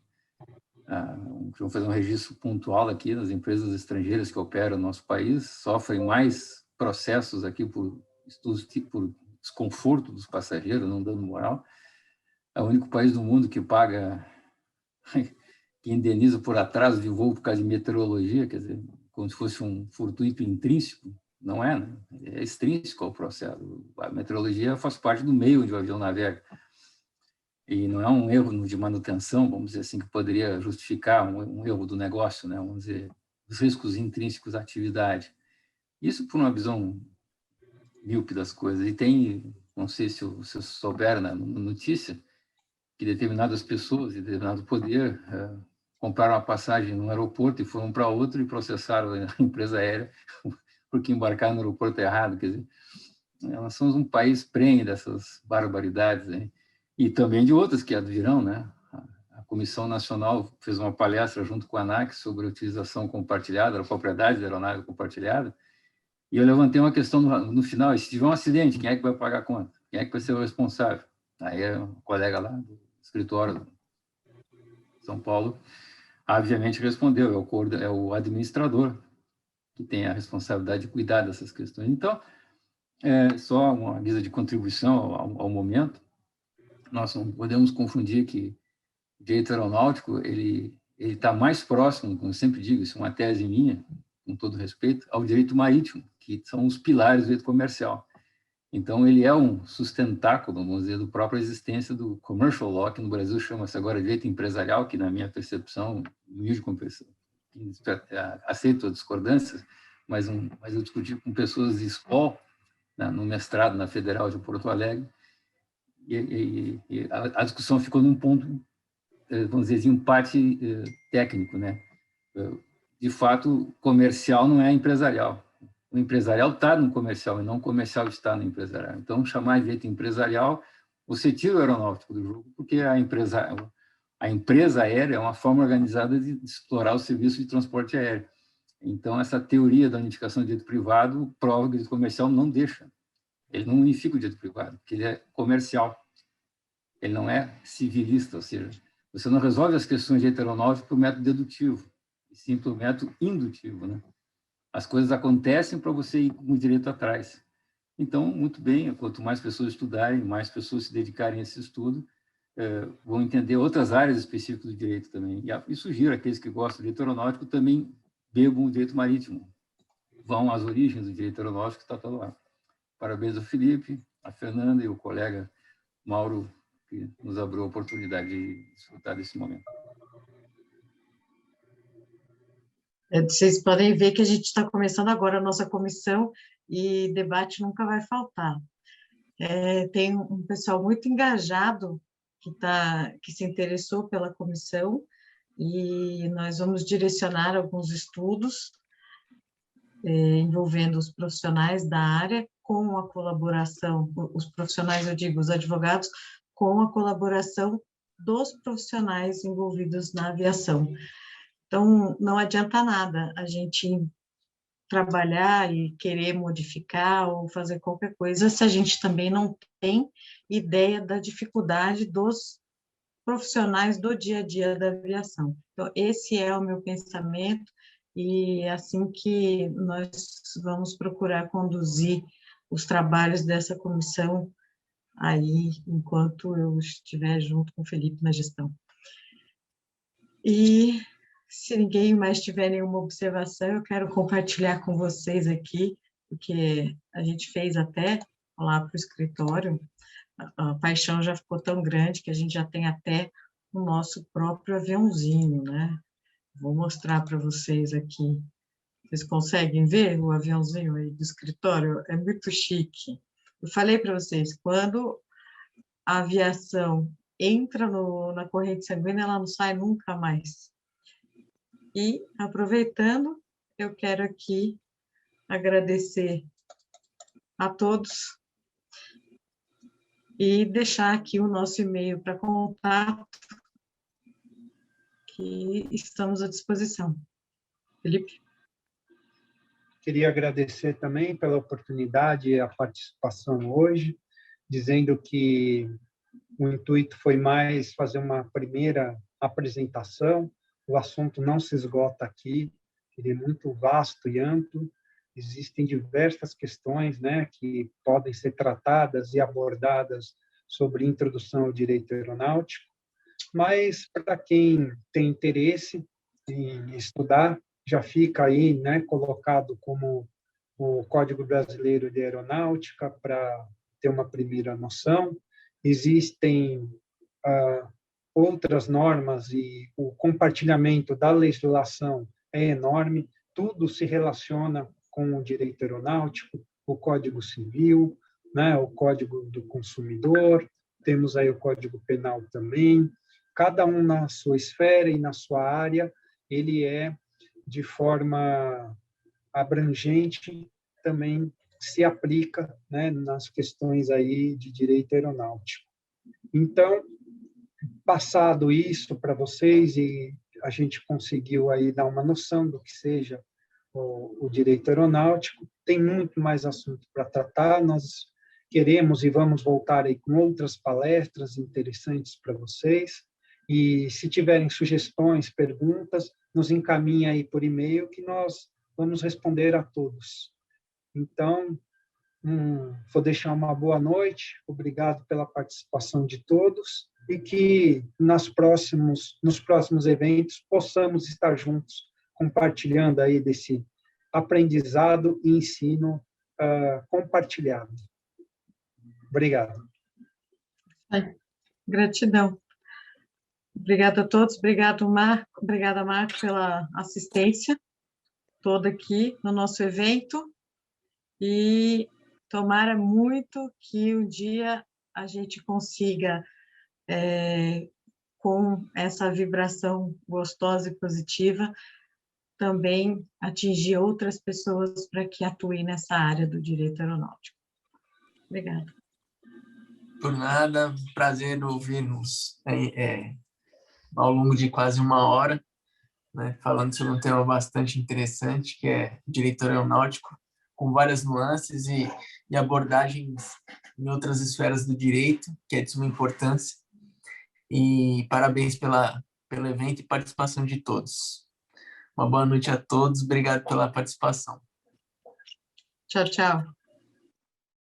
Vamos fazer um registro pontual aqui nas empresas estrangeiras que operam no nosso país, sofrem mais processos aqui por por desconforto dos passageiros, não dando moral. É o único país do mundo que paga, que indeniza por atraso de voo por causa de meteorologia, quer dizer, como se fosse um fortuito intrínseco. Não é, né? É extrínseco ao processo. A meteorologia faz parte do meio onde o avião navega. E não é um erro de manutenção, vamos dizer assim, que poderia justificar um erro do negócio, né? Vamos dizer, os riscos intrínsecos à atividade. Isso por uma visão míope das coisas. E tem, não sei se vocês souberam na notícia, que determinadas pessoas de determinado poder compraram uma passagem num aeroporto e foram para outro e processaram a empresa aérea porque embarcaram no aeroporto errado. Quer dizer, nós somos um país prenhe dessas barbaridades, né? E também de outras que advirão, né? A Comissão Nacional fez uma palestra junto com a ANAC sobre a utilização compartilhada, a propriedade da aeronave compartilhada, e eu levantei uma questão no final: e se tiver um acidente, quem é que vai pagar a conta? Quem é que vai ser o responsável? Aí um colega lá do escritório de São Paulo, obviamente, respondeu: é o administrador que tem a responsabilidade de cuidar dessas questões. Então, só uma guisa de contribuição ao momento, nós não podemos confundir que o direito aeronáutico ele está mais próximo, como eu sempre digo, isso é uma tese minha, com todo respeito, ao direito marítimo, que são os pilares do direito comercial. Então, ele é um sustentáculo, vamos dizer, da própria existência do commercial law, que no Brasil chama-se agora direito empresarial, que, na minha percepção, humilde compreensão, aceito a discordância, mas eu discuti com pessoas de SPOL, no mestrado na Federal de Porto Alegre, e a discussão ficou num ponto, vamos dizer, de empate técnico, né? De fato, comercial não é empresarial. O empresarial está no comercial e não o comercial está no empresarial. Então, chamar de direito empresarial, você tira o aeronáutico do jogo, porque a empresa aérea é uma forma organizada de explorar o serviço de transporte aéreo. Então, essa teoria da unificação do direito privado prova que o direito comercial não deixa. Ele não unifica o direito privado, porque ele é comercial. Ele não é civilista, ou seja, você não resolve as questões de direito aeronáutico por método dedutivo, e sim por método indutivo, né? As coisas acontecem para você ir com o direito atrás. Então, muito bem, quanto mais pessoas estudarem, mais pessoas se dedicarem a esse estudo, vão entender outras áreas específicas do direito também. E sugiro aqueles que gostam do direito aeronáutico também bebam o direito marítimo. Vão às origens do direito aeronáutico, que está todo lá. Parabéns ao Felipe, a Fernanda e o colega Mauro, que nos abriu a oportunidade de desfrutar desse momento. Vocês podem ver que a gente está começando agora a nossa comissão e debate nunca vai faltar. Tem um pessoal muito engajado que se interessou pela comissão e nós vamos direcionar alguns estudos envolvendo os profissionais da área com a colaboração, os profissionais, eu digo, os advogados, com a colaboração dos profissionais envolvidos na aviação. Então, não adianta nada a gente trabalhar e querer modificar ou fazer qualquer coisa se a gente também não tem ideia da dificuldade dos profissionais do dia a dia da aviação. Então, esse é o meu pensamento e é assim que nós vamos procurar conduzir os trabalhos dessa comissão aí, enquanto eu estiver junto com o Felipe na gestão. E se ninguém mais tiver nenhuma observação, eu quero compartilhar com vocês aqui, porque a gente fez até lá para o escritório, a paixão já ficou tão grande que a gente já tem até o nosso próprio aviãozinho, né? Vou mostrar para vocês aqui. Vocês conseguem ver o aviãozinho aí do escritório? É muito chique. Eu falei para vocês, quando a aviação entra na corrente sanguínea, ela não sai nunca mais. E, aproveitando, eu quero aqui agradecer a todos e deixar aqui o nosso e-mail para contato, que estamos à disposição. Felipe? Queria agradecer também pela oportunidade e a participação hoje, dizendo que o intuito foi mais fazer uma primeira apresentação. O assunto não se esgota aqui, ele é muito vasto e amplo. Existem diversas questões, né, que podem ser tratadas e abordadas sobre introdução ao direito aeronáutico, mas para quem tem interesse em estudar, já fica aí, né, colocado como o Código Brasileiro de Aeronáutica para ter uma primeira noção. Existem outras normas e o compartilhamento da legislação é enorme, tudo se relaciona com o direito aeronáutico, o Código Civil, né, o Código do Consumidor, temos aí o Código Penal também, cada um na sua esfera e na sua área, ele é de forma abrangente, também se aplica, né, nas questões aí de direito aeronáutico. Então, passado isso para vocês e a gente conseguiu aí dar uma noção do que seja o direito aeronáutico, tem muito mais assunto para tratar, nós queremos e vamos voltar aí com outras palestras interessantes para vocês, e se tiverem sugestões, perguntas, nos encaminhem aí por e-mail que nós vamos responder a todos. Então, vou deixar uma boa noite, obrigado pela participação de todos e que nos próximos eventos possamos estar juntos, compartilhando aí desse aprendizado e ensino compartilhado. Obrigado. Gratidão. Obrigada a todos, obrigada, Marco, pela assistência toda aqui no nosso evento, e tomara muito que um dia a gente consiga, com essa vibração gostosa e positiva, também atingir outras pessoas para que atuem nessa área do direito aeronáutico. Obrigada. Por nada, prazer ouvir-nos ao longo de quase 1 hora, né, falando sobre um tema bastante interessante, que é direito aeronáutico, com várias nuances e abordagens em outras esferas do direito, que é de suma importância. E parabéns pelo evento e participação de todos. Uma boa noite a todos, obrigado pela participação. Tchau, tchau.